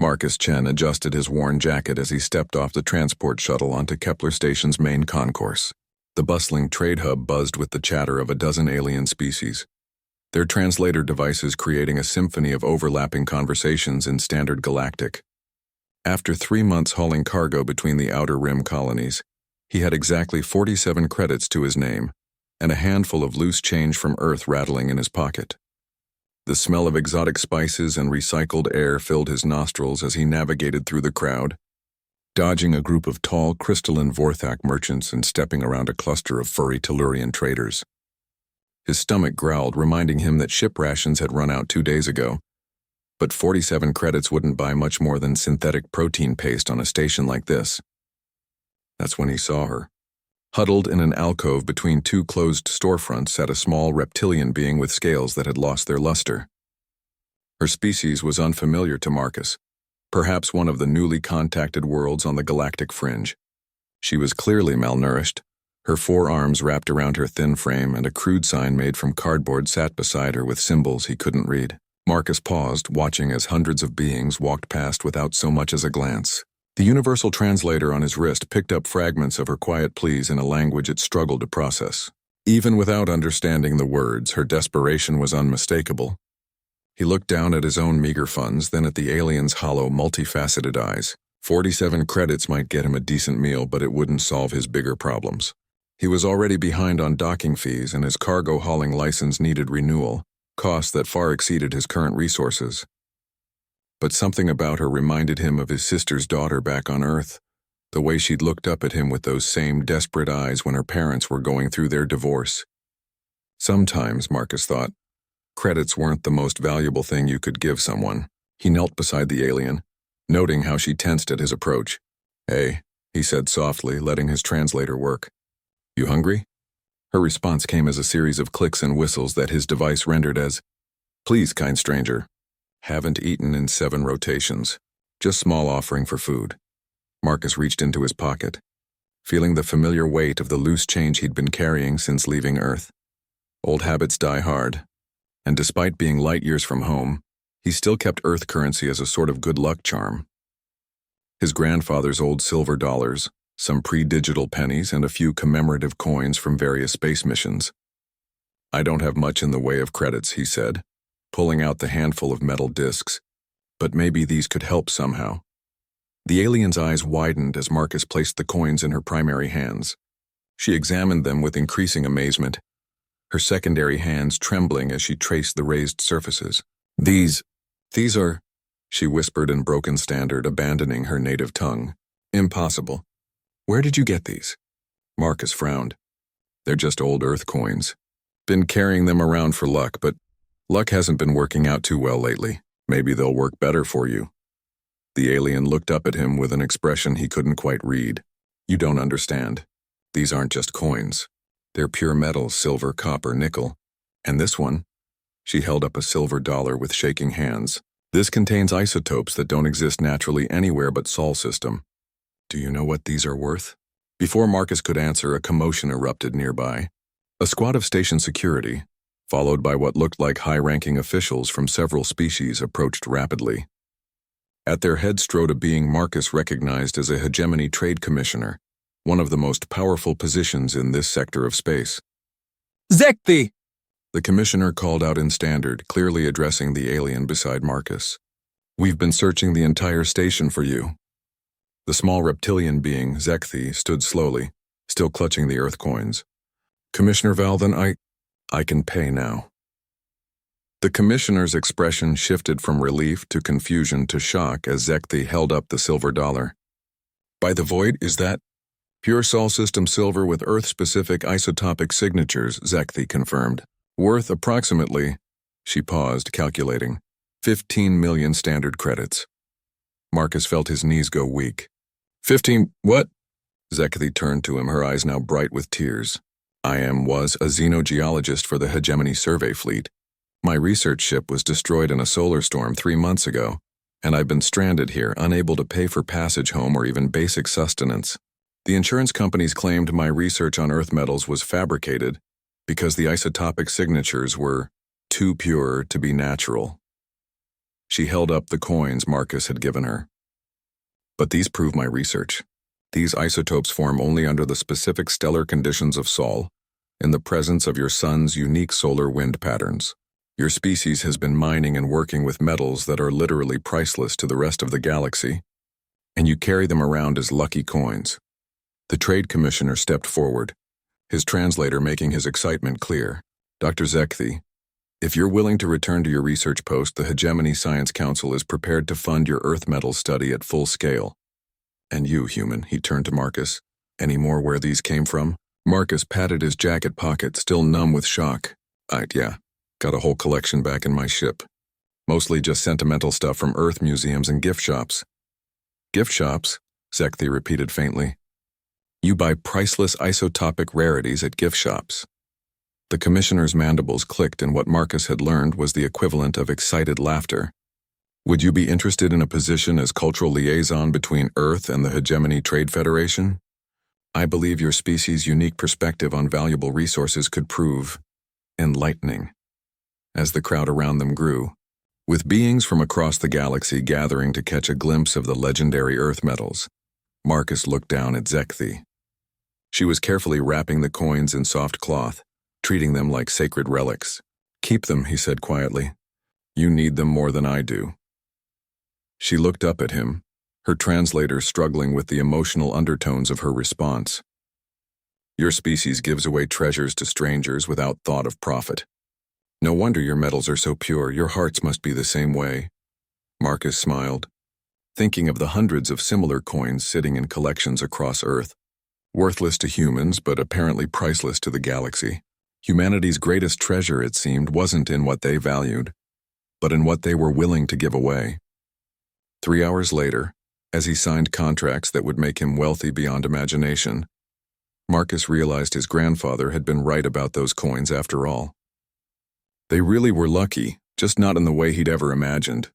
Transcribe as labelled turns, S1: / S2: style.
S1: Marcus Chen adjusted his worn jacket as he stepped off the transport shuttle onto Kepler Station's main concourse. The bustling trade hub buzzed with the chatter of a dozen alien species, their translator devices creating a symphony of overlapping conversations in standard galactic. After 3 months hauling cargo between the Outer Rim colonies, he had exactly 47 credits to his name, and a handful of loose change from Earth rattling in his pocket. The smell of exotic spices and recycled air filled his nostrils as he navigated through the crowd, dodging a group of tall, crystalline Vorthak merchants and stepping around a cluster of furry Tellurian traders. His stomach growled, reminding him that ship rations had run out 2 days ago, but 47 credits wouldn't buy much more than synthetic protein paste on a station like this. That's when he saw her. Huddled in an alcove between 2 closed storefronts sat a small reptilian being with scales that had lost their luster. Her species was unfamiliar to Marcus, perhaps one of the newly contacted worlds on the galactic fringe. She was clearly malnourished, her 4 arms wrapped around her thin frame, and a crude sign made from cardboard sat beside her with symbols he couldn't read. Marcus paused, watching as hundreds of beings walked past without so much as a glance. The universal translator on his wrist picked up fragments of her quiet pleas in a language it struggled to process. Even without understanding the words, her desperation was unmistakable. He looked down at his own meager funds, then at the alien's hollow, multifaceted eyes. 47 credits might get him a decent meal, but it wouldn't solve his bigger problems. He was already behind on docking fees, and his cargo hauling license needed renewal, costs that far exceeded his current resources. But something about her reminded him of his sister's daughter back on Earth, the way she'd looked up at him with those same desperate eyes when her parents were going through their divorce. Sometimes, Marcus thought, credits weren't the most valuable thing you could give someone. He knelt beside the alien, noting how she tensed at his approach. "Hey," he said softly, letting his translator work. "You hungry?" Her response came as a series of clicks and whistles that his device rendered as, "Please, kind stranger. Haven't eaten in 7 rotations. Just small offering for food." Marcus reached into his pocket, feeling the familiar weight of the loose change he'd been carrying since leaving Earth. Old habits die hard, and despite being light years from home, he still kept Earth currency as a sort of good luck charm. His grandfather's old silver dollars, some pre-digital pennies, and a few commemorative coins from various space missions. "I don't have much in the way of credits," he said, pulling out the handful of metal discs, "but maybe these could help somehow." The alien's eyes widened as Marcus placed the coins in her primary hands. She examined them with increasing amazement, her secondary hands trembling as she traced the raised surfaces. These are," she whispered in broken standard, abandoning her native tongue. "Impossible. Where did you get these?" Marcus frowned. "They're just old Earth coins. Been carrying them around for luck, but luck hasn't been working out too well lately. Maybe they'll work better for you." The alien looked up at him with an expression he couldn't quite read. "You don't understand. These aren't just coins. They're pure metals, silver, copper, nickel. And this one," she held up a silver dollar with shaking hands, "this contains isotopes that don't exist naturally anywhere but Sol system. Do you know what these are worth?" Before Marcus could answer, a commotion erupted nearby. A squad of station security, followed by what looked like high-ranking officials from several species, approached rapidly. At their head strode a being Marcus recognized as a hegemony trade commissioner, one of the most powerful positions in this sector of space.
S2: "Zekthi!"
S1: The commissioner called out in standard, clearly addressing the alien beside Marcus. "We've been searching the entire station for you." The small reptilian being, Zekthi, stood slowly, still clutching the Earth coins. "Commissioner Valden, I can pay now." The commissioner's expression shifted from relief to confusion to shock as Zekthi held up the silver dollar. "By the void, is that?" "Pure Sol system silver with Earth-specific isotopic signatures," Zekthi confirmed. "Worth approximately," she paused, calculating, 15 million standard credits. Marcus felt his knees go weak. 15, what? Zekthi turned to him, her eyes now bright with tears. Was a xenogeologist for the Hegemony Survey Fleet. My research ship was destroyed in a solar storm 3 months ago, and I've been stranded here, unable to pay for passage home or even basic sustenance. The insurance companies claimed my research on Earth metals was fabricated because the isotopic signatures were too pure to be natural. She held up the coins Marcus had given her. But these prove my research. These isotopes form only under the specific stellar conditions of Sol, in the presence of your sun's unique solar wind patterns. Your species has been mining and working with metals that are literally priceless to the rest of the galaxy, and you carry them around as lucky coins. The trade commissioner stepped forward, his translator making his excitement clear. Dr. Zekthi, if you're willing to return to your research post, the Hegemony Science Council is prepared to fund your Earth metal study at full scale. And you, human, he turned to Marcus. Any more where these came from? Marcus patted his jacket pocket, still numb with shock. Yeah. Got a whole collection back in my ship. Mostly just sentimental stuff from Earth museums and gift shops. Gift shops? Zekthi repeated faintly. You buy priceless isotopic rarities at gift shops. The commissioner's mandibles clicked, and what Marcus had learned was the equivalent of excited laughter. Would you be interested in a position as cultural liaison between Earth and the Hegemony Trade Federation? I believe your species' unique perspective on valuable resources could prove enlightening. As the crowd around them grew, with beings from across the galaxy gathering to catch a glimpse of the legendary Earth metals, Marcus looked down at Zekthi. She was carefully wrapping the coins in soft cloth, treating them like sacred relics. Keep them, he said quietly. You need them more than I do. She looked up at him, her translator struggling with the emotional undertones of her response. Your species gives away treasures to strangers without thought of profit. No wonder your metals are so pure. Your hearts must be the same way. Marcus smiled, thinking of the hundreds of similar coins sitting in collections across Earth, worthless to humans but apparently priceless to the galaxy. Humanity's greatest treasure, it seemed, wasn't in what they valued, but in what they were willing to give away. 3 hours later, as he signed contracts that would make him wealthy beyond imagination, Marcus realized his grandfather had been right about those coins after all. They really were lucky, just not in the way he'd ever imagined.